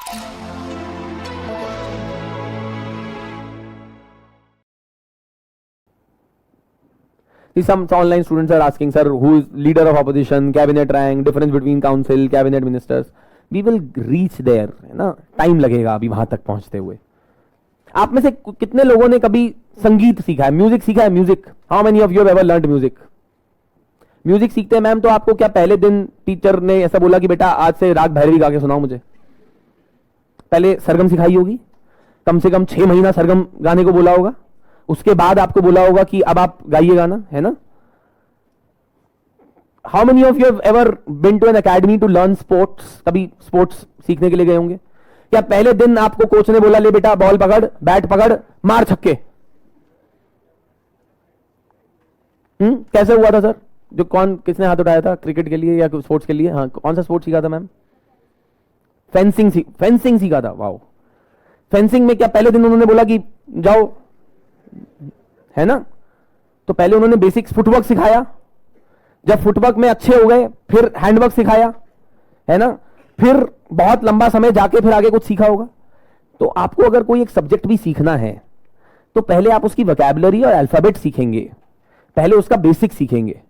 Some online students are asking, sir, who is leader of opposition, cabinet rank, difference between council, cabinet ministers. We will reach there, है ना, time लगेगा अभी वहां तक पहुंचते हुए. आप में से कितने लोगों ने कभी संगीत सीखा है, म्यूजिक सीखा है? Music, how many of you have ever learned music? Music सीखते हैं मैम, तो आपको क्या पहले दिन टीचर ने ऐसा बोला कि बेटा आज से राग भैरवी गा के सुनाओ मुझे? पहले सरगम सिखाई होगी, कम से कम 6 महीना सरगम गाने को बोला होगा, उसके बाद आपको बोला होगा कि अब आप गाइए गाना, है ना? How many of you have ever been to an academy to learn sports? कभी स्पोर्ट्स सीखने के लिए गए होंगे? क्या पहले दिन आपको कोच ने बोला ले बेटा बॉल पकड़, बैट पकड़, मार छक्के? कैसे हुआ था सर? जो किसने हाथ उठाया था क्रिकेट के लिए या स्पोर्ट्स के लिए? हाँ, कौन सा स्पोर्ट सीखा था मैम? फेंसिंग सीखा था. वाओ. फेंसिंग में क्या पहले दिन उन्होंने बोला कि जाओ, है ना? तो पहले उन्होंने बेसिक्स फुटवर्क सिखाया, जब फुटवर्क में अच्छे हो गए फिर हैंडवर्क सिखाया, है ना? फिर बहुत लंबा समय जाके फिर आगे कुछ सीखा होगा. तो आपको अगर कोई एक सब्जेक्ट भी सीखना है तो पहले आप उसकी वोकैबुलरी और अल्फाबेट सीखेंगे, पहले उसका बेसिक सीखेंगे,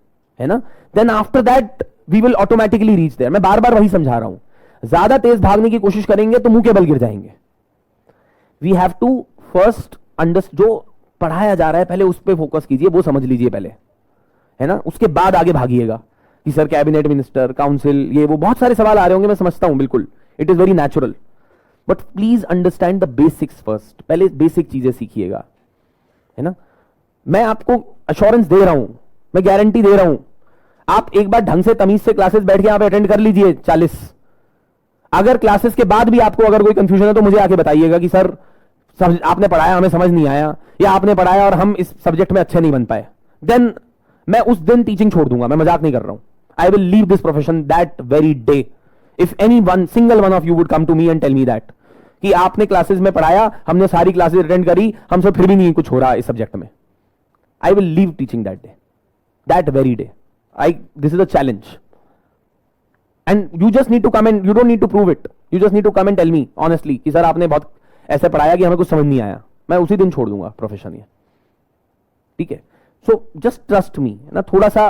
है ना? Then after that we will automatically reach there. मैं बार बार वही समझा रहा हूं, ज्यादा तेज भागने की कोशिश करेंगे तो मुंह के बल गिर जाएंगे. We have to first understand, जो पढ़ाया जा रहा है पहले उस पर फोकस कीजिए, वो समझ लीजिए पहले, है ना? उसके बाद आगे भागिएगा कि सर कैबिनेट मिनिस्टर, काउंसिल, ये वो बहुत सारे सवाल आ रहे होंगे, मैं समझता हूं, बिल्कुल, it is very natural, but please understand the basics first. पहले बेसिक चीजें सीखिएगा, है ना? मैं आपको अश्योरेंस दे रहा हूं, मैं गारंटी दे रहा हूं, आप एक बार ढंग से तमीज से क्लासेस बैठ के यहां पे अटेंड कर लीजिए 40. अगर क्लासेस के बाद भी आपको अगर कोई कंफ्यूजन है तो मुझे आके बताइएगा कि सर आपने पढ़ाया हमें समझ नहीं आया, या आपने पढ़ाया और हम इस सब्जेक्ट में अच्छे नहीं बन पाए, देन मैं उस दिन टीचिंग छोड़ दूंगा. मैं मजाक नहीं कर रहा हूं. I will leave this profession that very day. If any one single one of you would come to me and tell me that कि आपने क्लासेस में पढ़ाया, हमने सारी क्लासेस अटेंड करी, हमसे फिर भी नहीं कुछ हो रहा इस सब्जेक्ट में, I will leave teaching that day, that very day. This is a challenge. And you just need to come and you don't need to prove it, you just need to come and tell me honestly कि sir आपने बहुत ऐसे पढ़ाया कि हमें कुछ समझ नहीं आया. मैं उसी दिन छोड़ दूंगा प्रोफेशन ये, ठीक है? सो जस्ट ट्रस्ट मी, ना, थोड़ा सा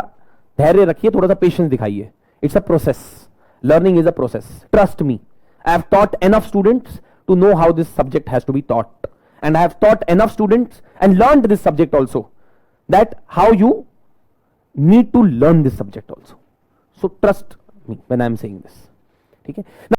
धैर्य रखिए, थोड़ा सा पेशेंस दिखाइए. It's a process, learning is a process. Trust me, I have taught enough students to know how this subject has to be taught, and I have taught enough students and learned this subject also, that how you need to learn this subject also. So trust me when I am saying this, ठीक है?